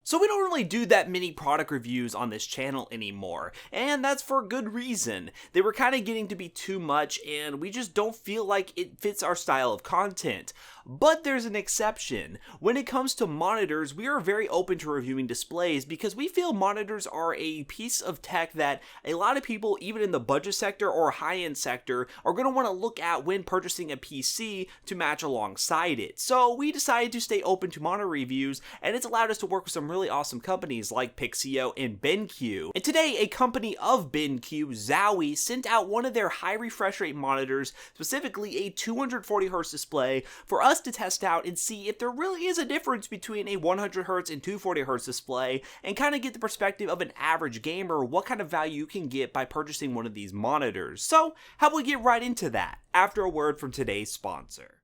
So we don't really do that many product reviews on this channel anymore, and that's for good reason. They were kind of getting to be too much, and we just don't feel like it fits our style of content. But there's an exception. When it comes to monitors, we are very open to reviewing displays because we feel monitors are a piece of tech that a lot of people, even in the budget sector or high-end sector, are going to want to look at when purchasing a PC to match alongside it. So we decided to stay open to monitor reviews, and it's allowed us to work with some really awesome companies like Pixio and BenQ. And today, a company of BenQ, Zowie, sent out one of their high refresh rate monitors, specifically a 240Hz display, for us to test out and see if there really is a difference between a 100Hz and 240Hz display, and kind of get the perspective of an average gamer what kind of value you can get by purchasing one of these monitors. So, how about we get right into that after a word from today's sponsor.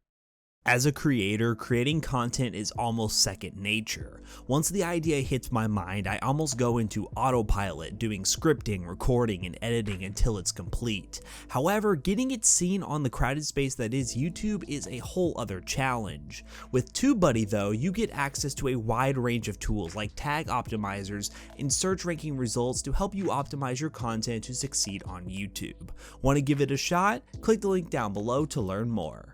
As a creator, creating content is almost second nature. Once the idea hits my mind, I almost go into autopilot, doing scripting, recording, and editing until it's complete. However, getting it seen on the crowded space that is YouTube is a whole other challenge. With TubeBuddy though, you get access to a wide range of tools like tag optimizers and search ranking results to help you optimize your content to succeed on YouTube. Want to give it a shot? Click the link down below to learn more.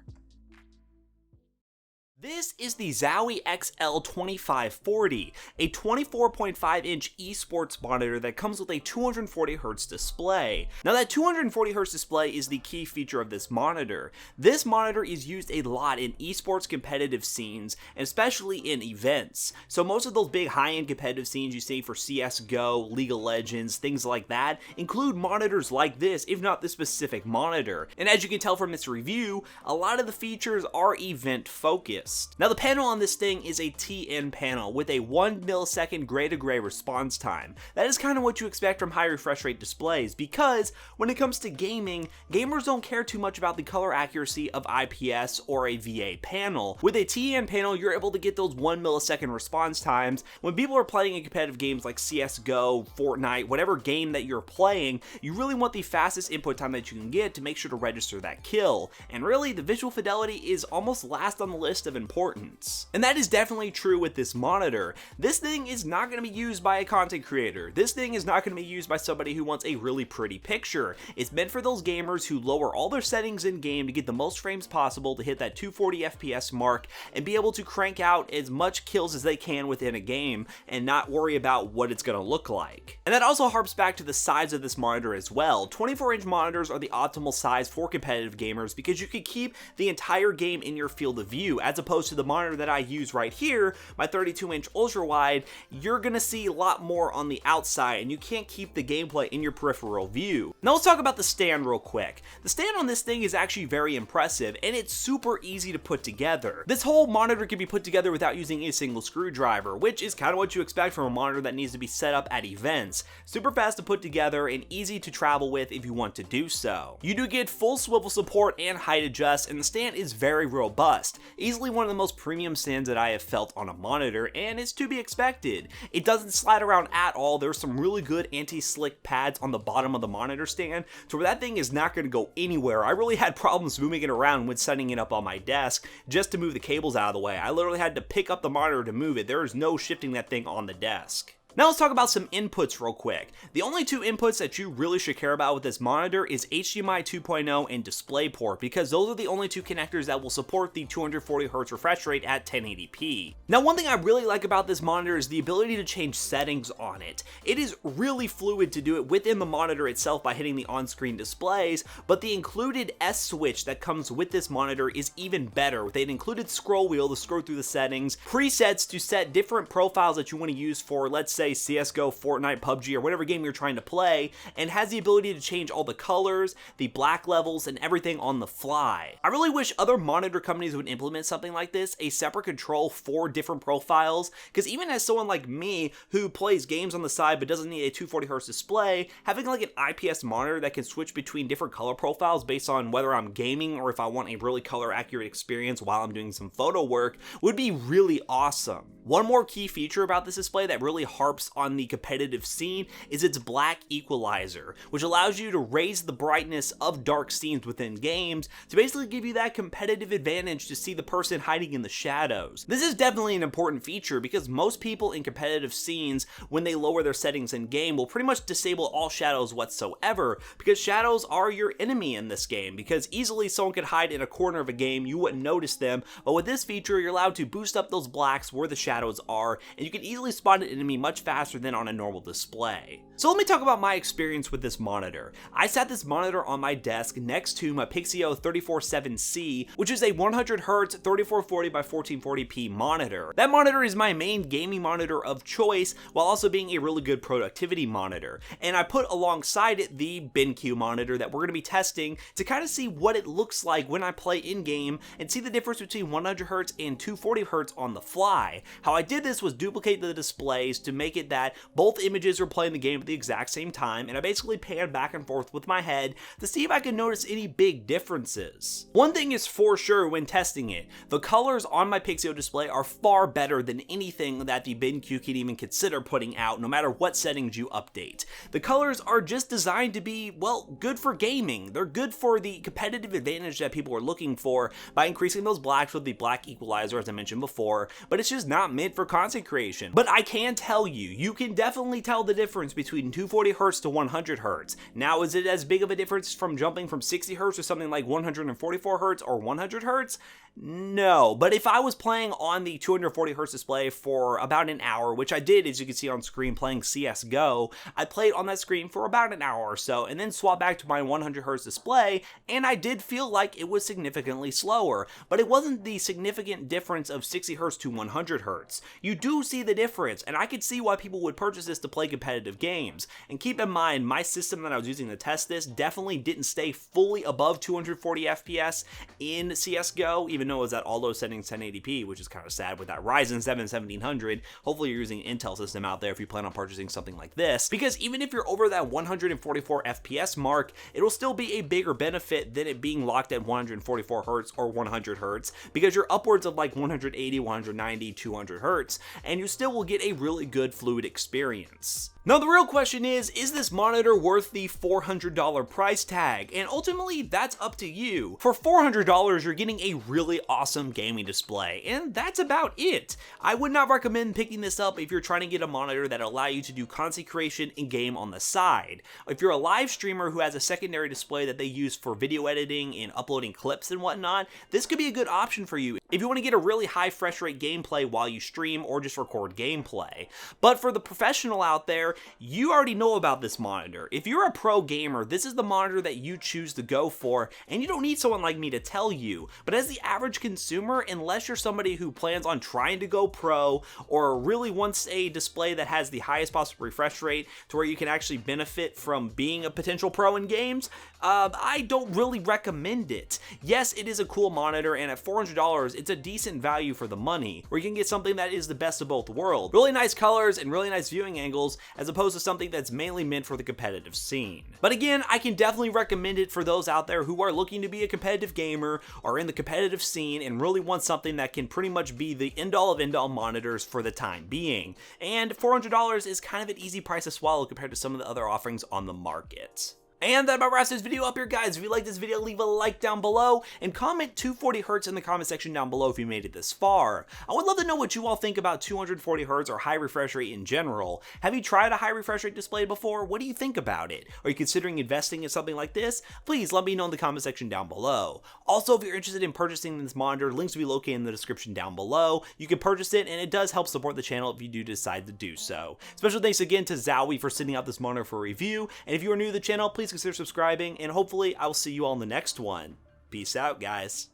This is the Zowie XL2540, a 24.5-inch esports monitor that comes with a 240Hz display. Now that 240Hz display is the key feature of this monitor. This monitor is used a lot in esports competitive scenes, and especially in events. So most of those big high-end competitive scenes you see for CSGO, League of Legends, things like that, include monitors like this, if not this specific monitor. And as you can tell from this review, a lot of the features are event focused. Now the panel on this thing is a TN panel with a 1 millisecond gray to gray response time. That is kind of what you expect from high refresh rate displays, because when it comes to gaming, gamers don't care too much about the color accuracy of IPS or a VA panel. With a TN panel, you're able to get those 1 millisecond response times. When people are playing in competitive games like CSGO, Fortnite, whatever game that you're playing, you really want the fastest input time that you can get to make sure to register that kill. And really, the visual fidelity is almost last on the list of importance. And that is definitely true with this monitor. This thing is not going to be used by a content creator. This thing is not going to be used by somebody who wants a really pretty picture. It's meant for those gamers who lower all their settings in game to get the most frames possible to hit that 240 FPS mark and be able to crank out as much kills as they can within a game and not worry about what it's going to look like. And that also harps back to the size of this monitor as well. 24-inch monitors are the optimal size for competitive gamers because you can keep the entire game in your field of view, as opposed to the monitor that I use right here, my 32-inch ultra wide. You're gonna see a lot more on the outside and you can't keep the gameplay in your peripheral view. Now let's talk about the stand real quick. The stand on this thing is actually very impressive and it's super easy to put together. This whole monitor can be put together without using a single screwdriver, which is kind of what you expect from a monitor that needs to be set up at events. Super fast to put together and easy to travel with if you want to do so. You do get full swivel support and height adjust, and the stand is very robust. Easily one of the most premium stands that I have felt on a monitor, and it's to be expected. It doesn't slide around at all. There's some really good anti-slick pads on the bottom of the monitor stand, so where that thing is not going to go anywhere. I really had problems moving it around when setting it up on my desk just to move the cables out of the way. I literally had to pick up the monitor to move it. There is no shifting that thing on the desk. Now let's talk about some inputs real quick. The only two inputs that you really should care about with this monitor is HDMI 2.0 and DisplayPort, because those are the only two connectors that will support the 240Hz refresh rate at 1080p. Now one thing I really like about this monitor is the ability to change settings on it. It is really fluid to do it within the monitor itself by hitting the on-screen displays, but the included S switch that comes with this monitor is even better, with an included scroll wheel to scroll through the settings, presets to set different profiles that you want to use for, let's say, CSGO, Fortnite, PUBG, or whatever game you're trying to play, and has the ability to change all the colors, the black levels, and everything on the fly. I really wish other monitor companies would implement something like this, a separate control for different profiles, because even as someone like me who plays games on the side but doesn't need a 240Hz display, having like an IPS monitor that can switch between different color profiles based on whether I'm gaming or if I want a really color accurate experience while I'm doing some photo work would be really awesome. One more key feature about this display that really harps harps on the competitive scene is its black equalizer, which allows you to raise the brightness of dark scenes within games to basically give you that competitive advantage to see the person hiding in the shadows. This is definitely an important feature because most people in competitive scenes, when they lower their settings in game, will pretty much disable all shadows whatsoever, because shadows are your enemy in this game, because easily someone could hide in a corner of a game, you wouldn't notice them, but with this feature you're allowed to boost up those blacks where the shadows are, and you can easily spot an enemy much faster than on a normal display. So let me talk about my experience with this monitor. I sat this monitor on my desk next to my Pixio 347C, which is a 100Hz 3440 by 1440p monitor. That monitor is my main gaming monitor of choice, while also being a really good productivity monitor. And I put alongside it the BenQ monitor that we're going to be testing to kind of see what it looks like when I play in-game and see the difference between 100Hz and 240Hz on the fly. How I did this was duplicate the displays to make it that both images were playing the game at the exact same time, and I basically panned back and forth with my head to see if I could notice any big differences. One thing is for sure when testing it, the colors on my Pixio display are far better than anything that the BenQ can even consider putting out, no matter what settings you update. The colors are just designed to be, well, good for gaming. They're good for the competitive advantage that people are looking for by increasing those blacks with the black equalizer, as I mentioned before, but it's just not meant for content creation. But I can tell you, you can definitely tell the difference between 240Hz to 100Hz. Now, is it as big of a difference from jumping from 60Hz to something like 144Hz or 100Hz? No, but if I was playing on the 240Hz display for about an hour, which I did, as you can see on screen, playing CSGO, I played on that screen for about an hour or so, and then swapped back to my 100Hz display, and I did feel like it was significantly slower, but it wasn't the significant difference of 60Hz to 100Hz. You do see the difference, and I could see why people would purchase this to play competitive games. And keep in mind, my system that I was using to test this definitely didn't stay fully above 240 FPS in CSGO, even though it was at all those settings 1080p, which is kind of sad with that Ryzen 7 1700. Hopefully you're using an Intel system out there if you plan on purchasing something like this, because even if you're over that 144 FPS mark, it'll still be a bigger benefit than it being locked at 144Hz or 100Hz, because you're upwards of like 180, 190, 200Hz, and you still will get a really good fluid experience. Now the real question is this monitor worth the $400 price tag? And ultimately, that's up to you. For $400, you're getting a really awesome gaming display, and that's about it. I would not recommend picking this up if you're trying to get a monitor that allow you to do content creation in game on the side. If you're a live streamer who has a secondary display that they use for video editing and uploading clips and whatnot, this could be a good option for you if you want to get a really high fresh rate gameplay while you stream or just record gameplay. But for the professional out there, you already know about this monitor. If you're a pro gamer, this is the monitor that you choose to go for, and you don't need someone like me to tell you. But as the average consumer, unless you're somebody who plans on trying to go pro or really wants a display that has the highest possible refresh rate to where you can actually benefit from being a potential pro in games, I don't really recommend it. Yes, it is a cool monitor, and at $400, it's a decent value for the money, where you can get something that is the best of both worlds. Really nice colors and really nice viewing angles, as opposed to something that's mainly meant for the competitive scene. But again, I can definitely recommend it for those out there who are looking to be a competitive gamer or in the competitive scene and really want something that can pretty much be the end-all of end-all monitors for the time being. And $400 is kind of an easy price to swallow compared to some of the other offerings on the market. And that about wraps this video up here, guys. If you like this video, leave a like down below and comment 240Hz in the comment section down below if you made it this far. I would love to know what you all think about 240Hz or high refresh rate in general. Have you tried a high refresh rate display before? What do you think about it? Are you considering investing in something like this? Please let me know in the comment section down below. Also, if you're interested in purchasing this monitor, links will be located in the description down below. You can purchase it, and it does help support the channel if you do decide to do so. Special thanks again to Zowie for sending out this monitor for review, and if you are new to the channel, please consider subscribing, and hopefully I will see you all in the next one. Peace out, guys.